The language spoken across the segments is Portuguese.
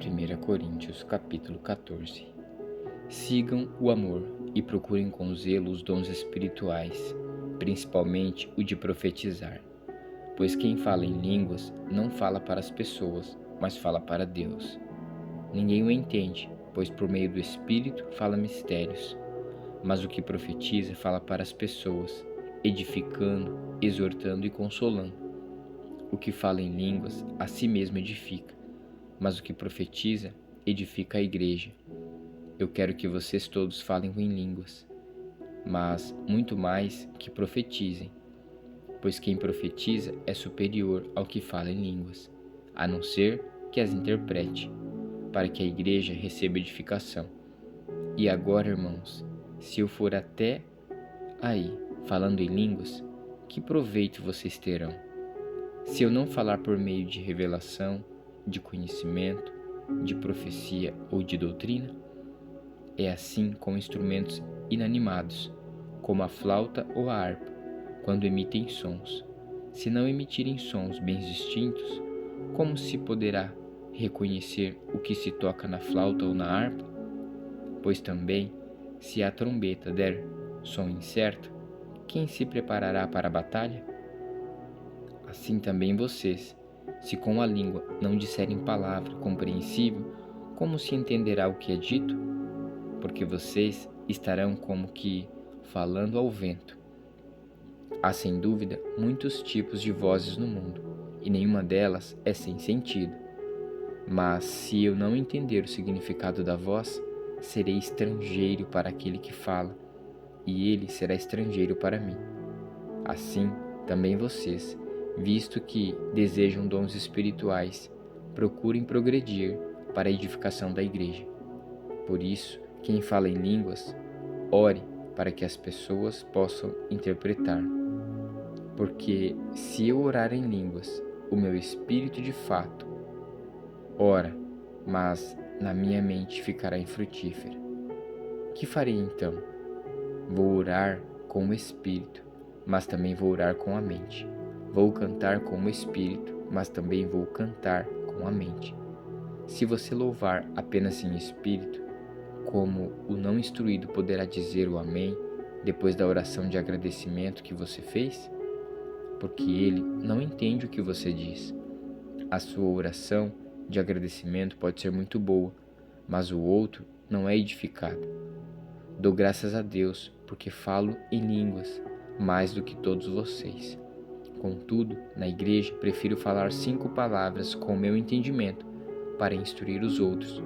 1 Coríntios capítulo 14. Sigam o amor e procurem com zelo os dons espirituais, principalmente o de profetizar. Pois quem fala em línguas não fala para as pessoas, mas fala para Deus. Ninguém o entende, pois por meio do Espírito fala mistérios. Mas o que profetiza fala para as pessoas, edificando, exortando e consolando. O que fala em línguas a si mesmo edifica, mas o que profetiza edifica a igreja. Eu quero que vocês todos falem em línguas, mas muito mais que profetizem, pois quem profetiza é superior ao que fala em línguas, a não ser que as interprete, para que a igreja receba edificação. E agora, irmãos, se eu for até aí falando em línguas, que proveito vocês terão? Se eu não falar por meio de revelação, de conhecimento, de profecia ou de doutrina? É assim com instrumentos inanimados, como a flauta ou a harpa, quando emitem sons. Se não emitirem sons bem distintos, como se poderá reconhecer o que se toca na flauta ou na harpa? Pois também, se a trombeta der som incerto, quem se preparará para a batalha? Assim também vocês, se com a língua não disserem palavra compreensível, como se entenderá o que é dito? Porque vocês estarão como que falando ao vento. Há sem dúvida muitos tipos de vozes no mundo, e nenhuma delas é sem sentido. Mas se eu não entender o significado da voz, serei estrangeiro para aquele que fala, e ele será estrangeiro para mim. Assim, também vocês, visto que desejam dons espirituais, procurem progredir para a edificação da igreja. Por isso, quem fala em línguas, ore para que as pessoas possam interpretar. Porque se eu orar em línguas, o meu espírito de fato ora, mas na minha mente ficará infrutífera. Que farei então? Vou orar com o espírito, mas também vou orar com a mente. Vou cantar com o espírito, mas também vou cantar com a mente. Se você louvar apenas em espírito, como o não instruído poderá dizer o amém depois da oração de agradecimento que você fez? Porque ele não entende o que você diz. A sua oração de agradecimento pode ser muito boa, mas o outro não é edificado. Dou graças a Deus, porque falo em línguas mais do que todos vocês. Contudo, na igreja, prefiro falar 5 palavras com o meu entendimento para instruir os outros,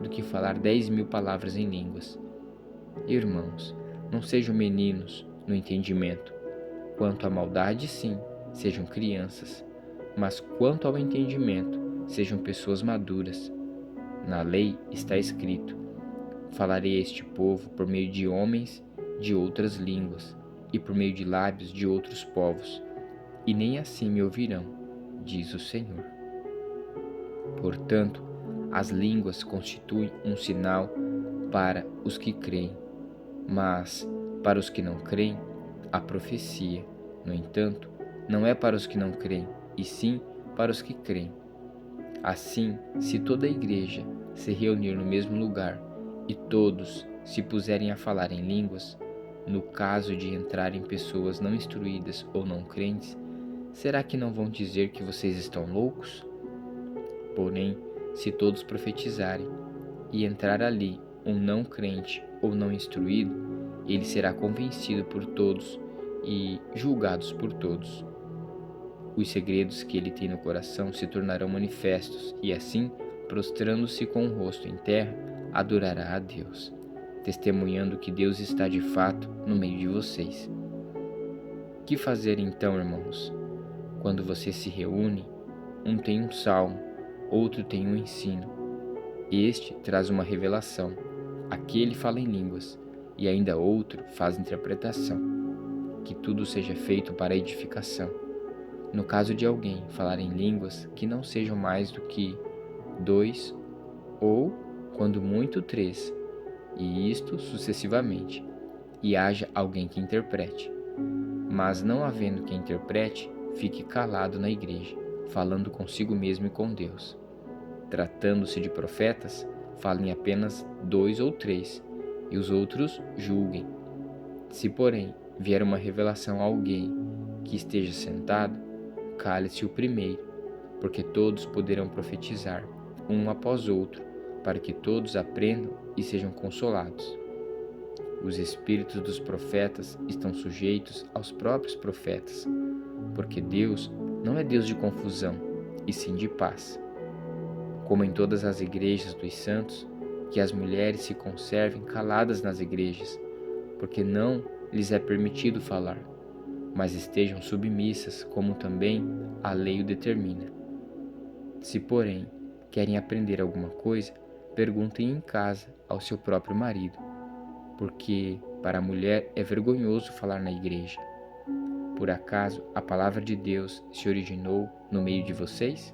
do que falar 10.000 palavras em línguas. Irmãos, não sejam meninos no entendimento. Quanto à maldade, sim, sejam crianças, mas quanto ao entendimento, sejam pessoas maduras. Na lei está escrito: falarei a este povo por meio de homens de outras línguas e por meio de lábios de outros povos, e nem assim me ouvirão, diz o Senhor. Portanto, as línguas constituem um sinal para os que creem, mas para os que não creem, a profecia, no entanto, não é para os que não creem, e sim para os que creem. Assim, se toda a igreja se reunir no mesmo lugar e todos se puserem a falar em línguas, no caso de entrarem pessoas não instruídas ou não crentes, será que não vão dizer que vocês estão loucos? Porém, se todos profetizarem e entrar ali um não crente ou não instruído, ele será convencido por todos e julgados por todos. Os segredos que ele tem no coração se tornarão manifestos e assim, prostrando-se com o rosto em terra, adorará a Deus, testemunhando que Deus está de fato no meio de vocês. Que fazer então, irmãos? Quando você se reúne, um tem um salmo, outro tem um ensino. Este traz uma revelação, aquele fala em línguas, e ainda outro faz interpretação. Que tudo seja feito para a edificação. No caso de alguém falar em línguas, que não sejam mais do que 2, ou, quando muito, 3, e isto sucessivamente, e haja alguém que interprete. Mas não havendo quem interprete, fique calado na igreja, falando consigo mesmo e com Deus. tratando-se de profetas, falem apenas 2 ou 3, e os outros julguem. Se, porém, vier uma revelação a alguém que esteja sentado, cale-se o primeiro, porque todos poderão profetizar, um após outro, para que todos aprendam e sejam consolados. Os espíritos dos profetas estão sujeitos aos próprios profetas, porque Deus não é Deus de confusão, e sim de paz. Como em todas as igrejas dos santos, que as mulheres se conservem caladas nas igrejas, porque não lhes é permitido falar, mas estejam submissas, como também a lei o determina. Se, porém, querem aprender alguma coisa, perguntem em casa ao seu próprio marido, porque para a mulher é vergonhoso falar na igreja. Por acaso a palavra de Deus se originou no meio de vocês?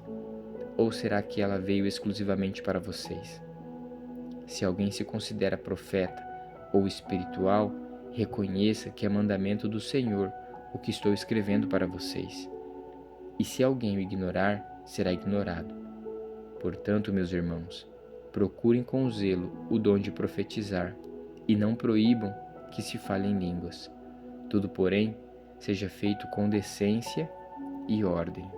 Ou será que ela veio exclusivamente para vocês? Se alguém se considera profeta ou espiritual, reconheça que é mandamento do Senhor o que estou escrevendo para vocês. E se alguém o ignorar, será ignorado. Portanto, meus irmãos, procurem com zelo o dom de profetizar, e não proíbam que se fale em línguas. Tudo, porém, seja feito com decência e ordem.